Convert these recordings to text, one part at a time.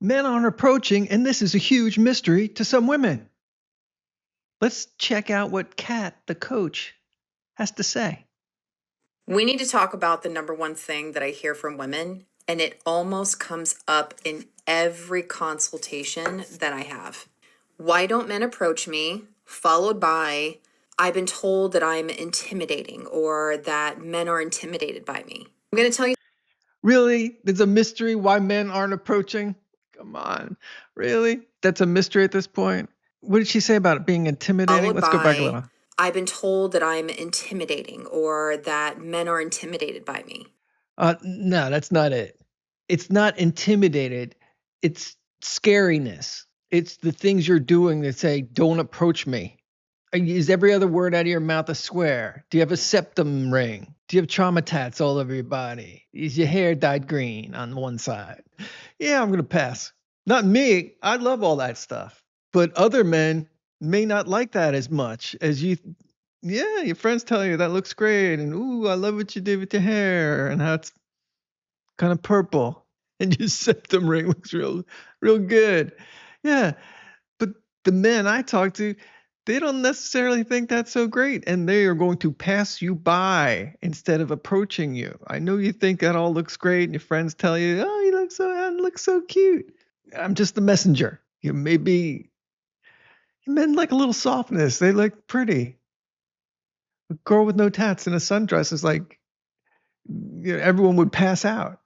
Men aren't approaching, and this is a huge mystery to some women. Let's check out what Kat, the coach, has to say. We need to talk about the number one thing that I hear from women, and it almost comes up in every consultation that I have. Why don't men approach me? Followed by, I've been told that I'm intimidating or that men are intimidated by me. I'm going to tell you. Really? There's a mystery why men aren't approaching? Come on. Really? That's a mystery at this point? What did she say about it being intimidating? Followed Let's go back a by, little. I've been told that I'm intimidating or that men are intimidated by me. No, that's not it. It's not intimidated. It's scariness. It's the things you're doing that say, don't approach me. Is every other word out of your mouth a swear? Do you have a septum ring? Do you have trauma tats all over your body? Is your hair dyed green on one side? Yeah, I'm going to pass. Not me. I love all that stuff. But other men may not like that as much as you. Yeah, your friends tell you that looks great. And, ooh, I love what you did with your hair and how it's kind of purple. And your septum ring looks real good. Yeah. But the men I talk to, they don't necessarily think that's so great, and they are going to pass you by instead of approaching you. I know you think that all looks great, and your friends tell you, "Oh, you look so cute." I'm just the messenger. Maybe men like a little softness. They like pretty. A girl with no tats in a sundress is like, everyone would pass out.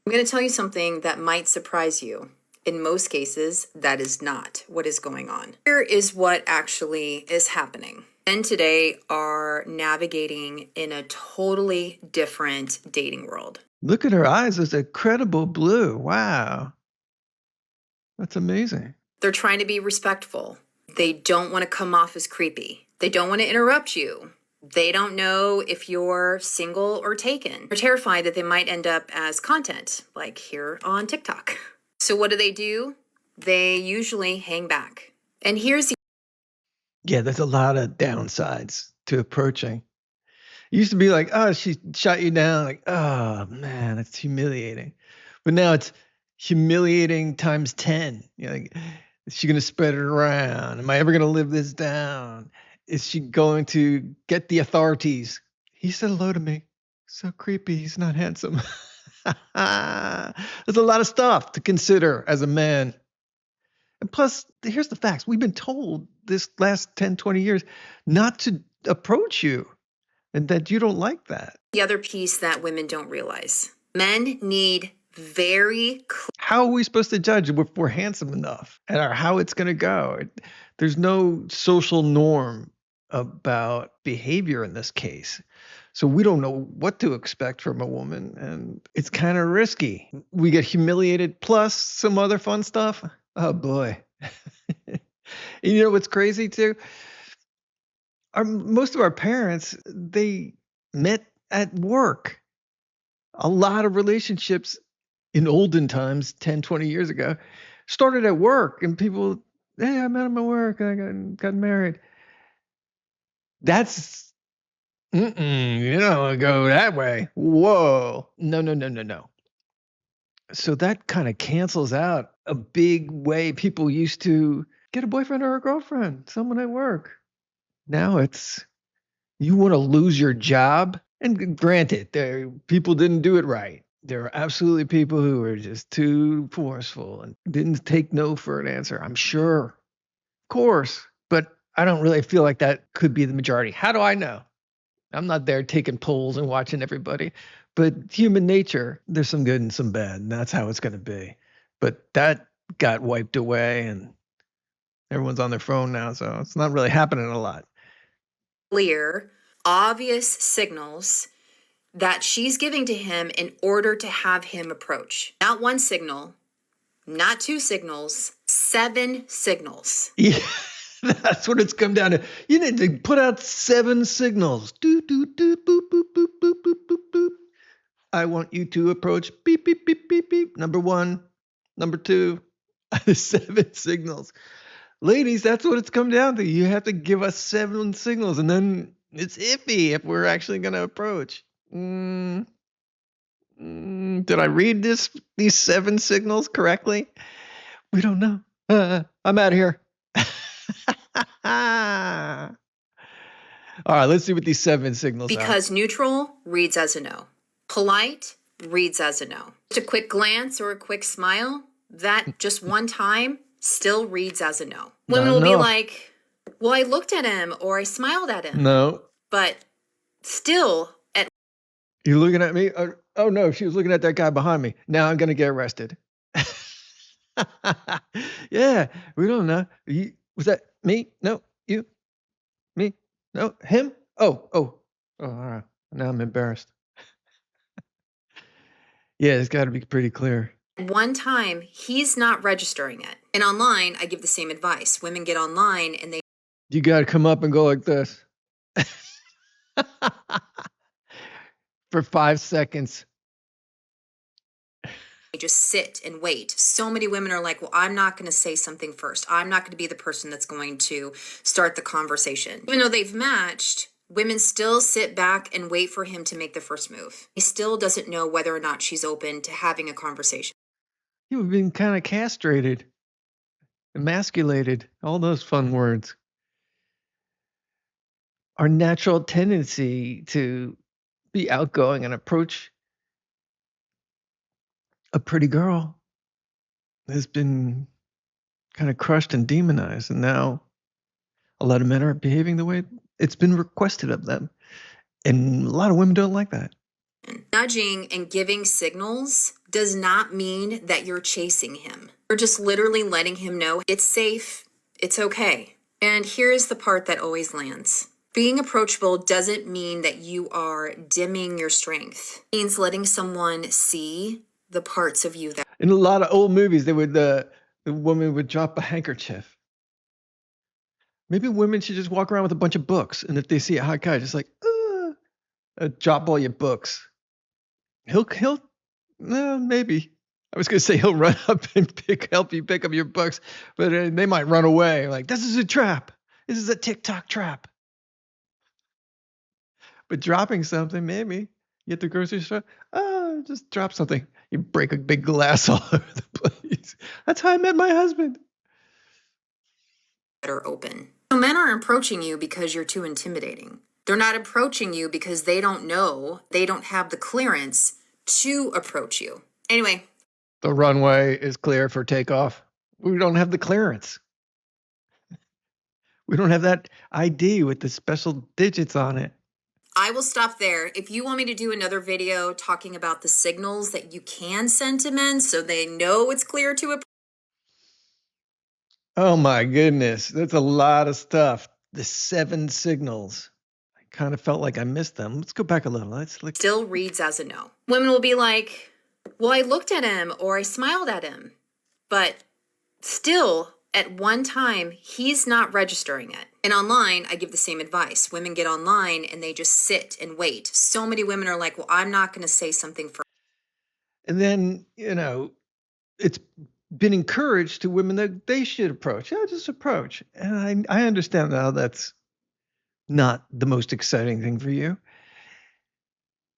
I'm going to tell you something that might surprise you. In most cases, that is not what is going on. Here is what actually is happening. Men today are navigating in a totally different dating world. Look at her eyes. It's a credible blue. Wow. That's amazing. They're trying to be respectful. They don't want to come off as creepy. They don't want to interrupt you. They don't know if you're single or taken. They're terrified that they might end up as content, like here on TikTok. So what do? They usually hang back. And here's the... Yeah, there's a lot of downsides to approaching. It used to be like, oh, she shot you down. Like, oh, man, that's humiliating. But now it's humiliating times 10. Like, is she going to spread it around? Am I ever going to live this down? Is she going to get the authorities? He said hello to me. So creepy. He's not handsome. There's a lot of stuff to consider as a man. And plus, here's the facts. We've been told this last 10, 20 years not to approach you and that you don't like that. The other piece that women don't realize. Men need very clear... How are we supposed to judge if we're handsome enough or how it's going to go? There's no social norm about behavior in this case. So we don't know what to expect from a woman, and it's kind of risky. We get humiliated plus some other fun stuff. Oh, boy. You know what's crazy, too? Most of our parents, they met at work. A lot of relationships in olden times, 10, 20 years ago, started at work, and people, hey, I met him at work, I got married. That's, you don't go that way. Whoa. No. So that kind of cancels out a big way people used to get a boyfriend or a girlfriend, someone at work. Now it's, you want to lose your job? And granted, people didn't do it right. There are absolutely people who are just too forceful and didn't take no for an answer. I'm sure. Of course. But I don't really feel like that could be the majority. How do I know? I'm not there taking polls and watching everybody. But human nature, there's some good and some bad, and that's how it's going to be. But that got wiped away, and everyone's on their phone now, so it's not really happening a lot. Clear, obvious signals that she's giving to him in order to have him approach. Not one signal, not two signals, 7 signals. Yeah, that's what it's come down to. You need to put out 7 signals. Do, do, do, boop, boop, boop, boop, boop, boop, boop. I want you to approach beep, beep, beep, beep, beep. Number 1, number 2, 7 signals. Ladies, that's what it's come down to. You have to give us 7 signals, and then it's iffy if we're actually going to approach. Did I read these 7 signals correctly? We don't know. I'm out of here. All right, let's see what these 7 signals are. Because neutral reads as a no. Polite reads as a no. Just a quick glance or a quick smile, that just one time still reads as a no. Women will be like, well, I looked at him or I smiled at him. No. But still at... You looking at me? Oh no, she was looking at that guy behind me. Now I'm going to get arrested. Yeah, we don't know. Was that me? No, you? Me? No, him? Oh, all right. Now I'm embarrassed. Yeah, it's got to be pretty clear. One time, he's not registering it. And online, I give the same advice. Women get online and they... You got to come up and go like this. For 5 seconds. They just sit and wait. So many women are like, well, I'm not going to say something first. I'm not going to be the person that's going to start the conversation. Even though they've matched, women still sit back and wait for him to make the first move. He still doesn't know whether or not she's open to having a conversation. You've been kind of castrated, emasculated, all those fun words. Our natural tendency to be outgoing and approach a pretty girl has been kind of crushed and demonized. And now a lot of men are behaving the way it's been requested of them. And a lot of women don't like that. Nudging and giving signals does not mean that you're chasing him. You're just literally letting him know it's safe, it's okay. And here's the part that always lands. Being approachable doesn't mean that you are dimming your strength. It means letting someone see the parts of you that... In a lot of old movies, the woman would drop a handkerchief. Maybe women should just walk around with a bunch of books, and if they see a hot guy, just like, drop all your books. He'll, no, maybe. I was gonna say he'll run up and help you pick up your books, but they might run away. Like, this is a trap. This is a TikTok trap. But dropping something, maybe. You at the grocery store, just drop something. You break a big glass all over the place. That's how I met my husband. Are open. So men aren't approaching you because you're too intimidating. They're not approaching you because they don't know, they don't have the clearance to approach you. Anyway. The runway is clear for takeoff. We don't have the clearance. We don't have that ID with the special digits on it. I will stop there. If you want me to do another video talking about the signals that you can send to men so they know it's clear to approach. Oh my goodness. That's a lot of stuff. The 7 signals. I kind of felt like I missed them. Let's go back a little. Still reads as a no. Women will be like, well, I looked at him or I smiled at him. But still, at one time, he's not registering it. And online, I give the same advice. Women get online and they just sit and wait. So many women are like, well, I'm not going to say something first. And then, it's been encouraged to women that they should approach. Yeah, just approach. And I understand now that's not the most exciting thing for you.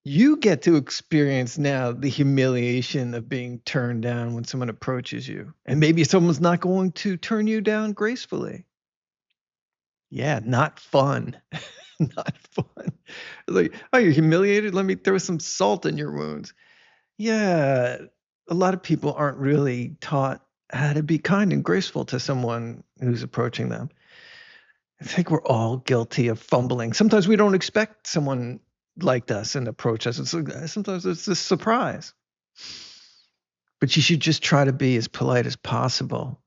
You get to experience now the humiliation of being turned down when someone approaches you. And maybe someone's not going to turn you down gracefully. Yeah, not fun. Not fun. Like, oh, you're humiliated? Let me throw some salt in your wounds. Yeah, a lot of people aren't really taught how to be kind and graceful to someone who's approaching them. I think we're all guilty of fumbling. Sometimes we don't expect someone like us and approach us. Sometimes it's a surprise. But you should just try to be as polite as possible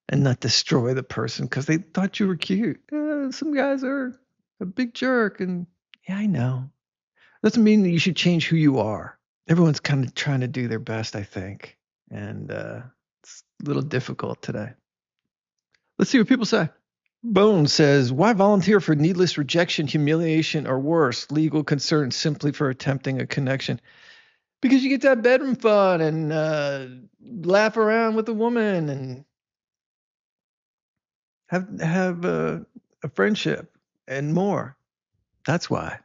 and not destroy the person because they thought you were cute. Some guys are a big jerk, and yeah, I know. Doesn't mean that you should change who you are. Everyone's kind of trying to do their best, I think. And it's a little difficult today. Let's see what people say. Bone says, why volunteer for needless rejection, humiliation, or worse, legal concerns simply for attempting a connection? Because you get to have bedroom fun and laugh around with a woman and have a friendship and more. That's why.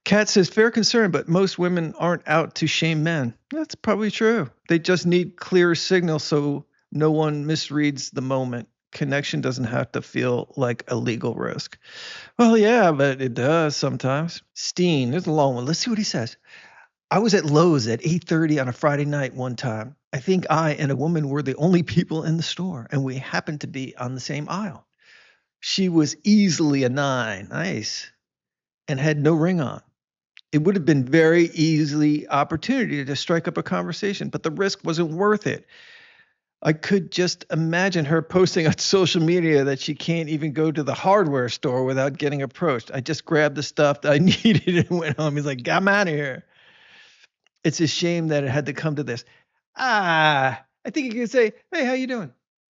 Kat says, fair concern, but most women aren't out to shame men. That's probably true. They just need clear signals so no one misreads the moment. Connection doesn't have to feel like a legal risk. Well, yeah, but it does sometimes. Steen, there's a long one. Let's see what he says. I was at Lowe's at 8:30 on a Friday night one time. I think I and a woman were the only people in the store, and we happened to be on the same aisle. She was easily a 9, nice, and had no ring on. It would have been very easily opportunity to strike up a conversation, but the risk wasn't worth it. I could just imagine her posting on social media that she can't even go to the hardware store without getting approached. I just grabbed the stuff that I needed and went home. He's like, I'm out of here. It's a shame that it had to come to this. I think you can say, hey, how you doing?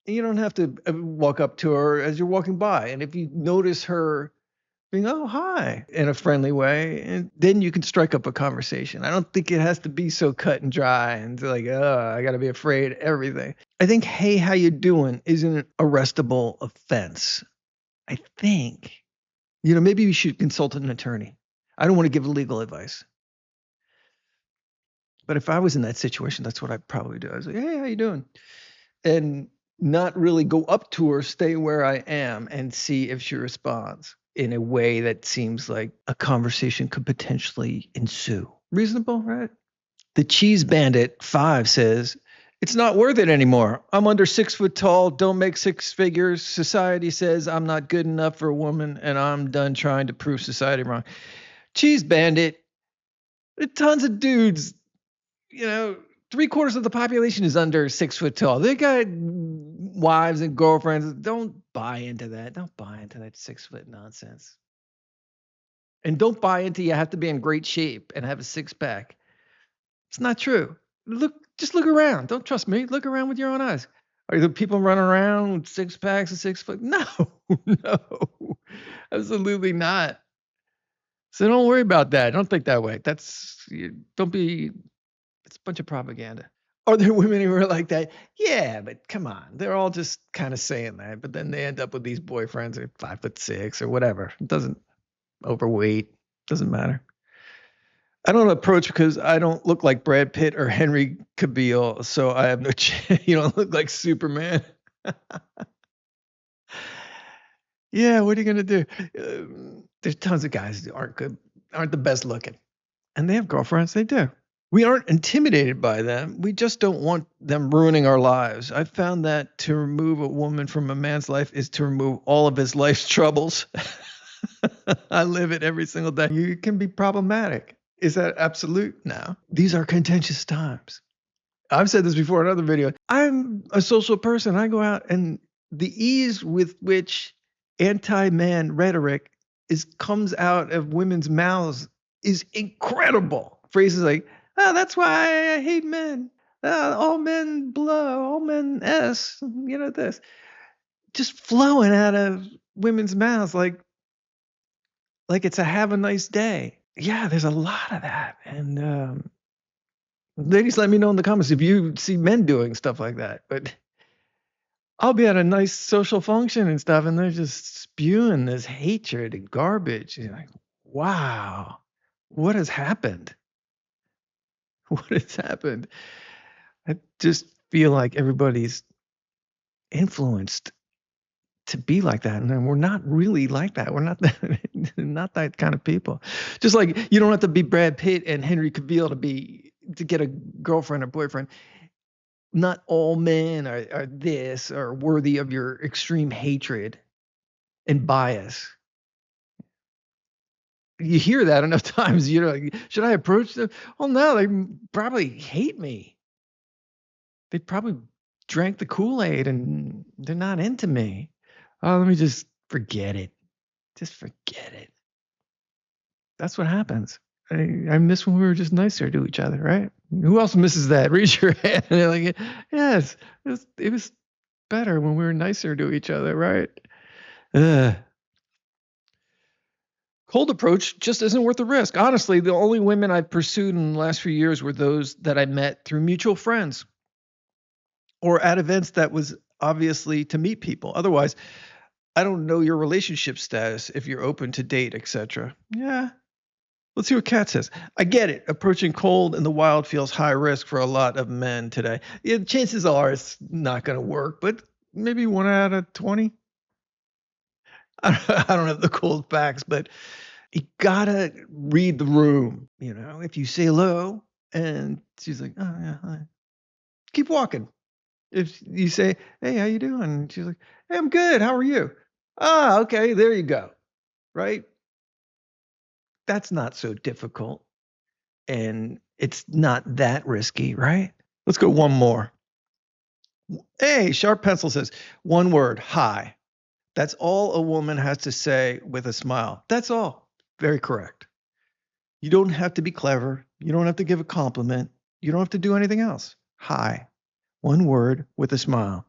And you don't have to walk up to her as you're walking by. And if you notice her being, oh, hi, in a friendly way, and then you can strike up a conversation. I don't think it has to be so cut and dry and like, I got to be afraid of everything. I think, hey, how you doing isn't an arrestable offense. I think, maybe you should consult an attorney. I don't want to give legal advice. But if I was in that situation, that's what I'd probably do. I was like, hey, how you doing? And not really go up to her, stay where I am and see if she responds in a way that seems like a conversation could potentially ensue. Reasonable, right? The Cheese Bandit 5 says, it's not worth it anymore. I'm under 6 foot tall, don't make 6 figures. Society says I'm not good enough for a woman, and I'm done trying to prove society wrong. Cheese Bandit, there are tons of dudes, 3/4 of the population is under 6 foot tall. They got wives and girlfriends. Don't buy into that. Don't buy into that 6 foot nonsense. And don't buy into you have to be in great shape and have a 6-pack. It's not true. Just look around. Don't trust me. Look around with your own eyes. Are the people running around with 6-packs and 6 foot? No, no, absolutely not. So don't worry about that. Don't think that way. It's a bunch of propaganda. Are there women who are like that? Yeah, but come on. They're all just kind of saying that, but then they end up with these boyfriends who are 5'6" or whatever. It doesn't overweight. Doesn't matter. I don't approach because I don't look like Brad Pitt or Henry Cavill, so I have no chance. You don't look like Superman. Yeah, what are you gonna do? There's tons of guys who aren't the best looking, and they have girlfriends. They do. We aren't intimidated by them. We just don't want them ruining our lives. I've found that to remove a woman from a man's life is to remove all of his life's troubles. I live it every single day. You can be problematic. Is that absolute? No. These are contentious times. I've said this before in another video. I'm a social person. I go out, and the ease with which anti-man rhetoric comes out of women's mouths is incredible. Phrases like, oh, that's why I hate men. All men blow, all men S, this. Just flowing out of women's mouths like it's a have a nice day. Yeah, there's a lot of that. And ladies, let me know in the comments if you see men doing stuff like that. But I'll be at a nice social function and stuff, and they're just spewing this hatred and garbage. You're like, wow, what has happened? What has happened? I just feel like everybody's influenced to be like that, and we're not really like that. We're not not that kind of people. Just like you don't have to be Brad Pitt and Henry Cavill to get a girlfriend or boyfriend. Not all men are this or worthy of your extreme hatred and bias. You hear that enough times, should I approach them? Oh no, they probably hate me. They probably drank the Kool-Aid and they're not into me. Oh, let me just forget it. Just forget it. That's what happens. I miss when we were just nicer to each other, right? Who else misses that? Raise your hand. And they're like, yes, it was better when we were nicer to each other, right? Cold approach just isn't worth the risk. Honestly, the only women I've pursued in the last few years were those that I met through mutual friends or at events that was obviously to meet people. Otherwise, I don't know your relationship status if you're open to date, etc. Yeah. Let's see what Kat says. I get it. Approaching cold in the wild feels high risk for a lot of men today. Yeah, chances are it's not going to work, but maybe 1 out of 20. I don't have the cold facts, but you gotta read the room. If you say hello and she's like, "Oh yeah, hi," keep walking. If you say, "Hey, how you doing?" And she's like, "Hey, I'm good. How are you?" Ah, okay, there you go. Right? That's not so difficult, and it's not that risky, right? Let's go one more. Hey, Sharp Pencil says, one word, hi. That's all a woman has to say with a smile. That's all. Very correct. You don't have to be clever. You don't have to give a compliment. You don't have to do anything else. Hi. One word with a smile.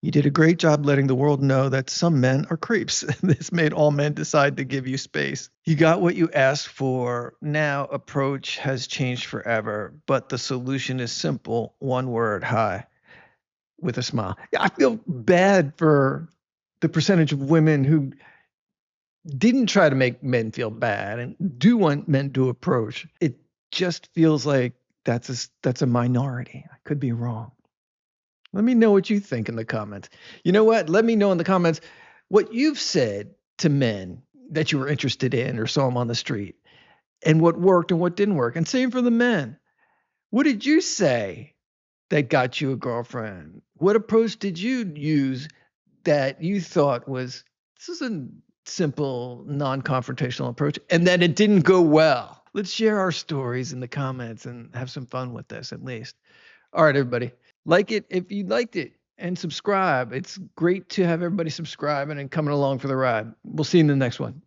You did a great job letting the world know that some men are creeps. This made all men decide to give you space. You got what you asked for. Now approach has changed forever, but the solution is simple. One word, hi, with a smile. Yeah, I feel bad for the percentage of women who didn't try to make men feel bad and do want men to approach. It just feels like that's a minority. I could be wrong. Let me know what you think in the comments. You know what? Let me know in the comments what you've said to men that you were interested in or saw them on the street and what worked and what didn't work. And same for the men. What did you say that got you a girlfriend? What approach did you use that you thought was this is a simple, non-confrontational approach and that it didn't go well? Let's share our stories in the comments and have some fun with this at least. All right, everybody. Like it if you liked it and subscribe. It's great to have everybody subscribing and coming along for the ride. We'll see you in the next one.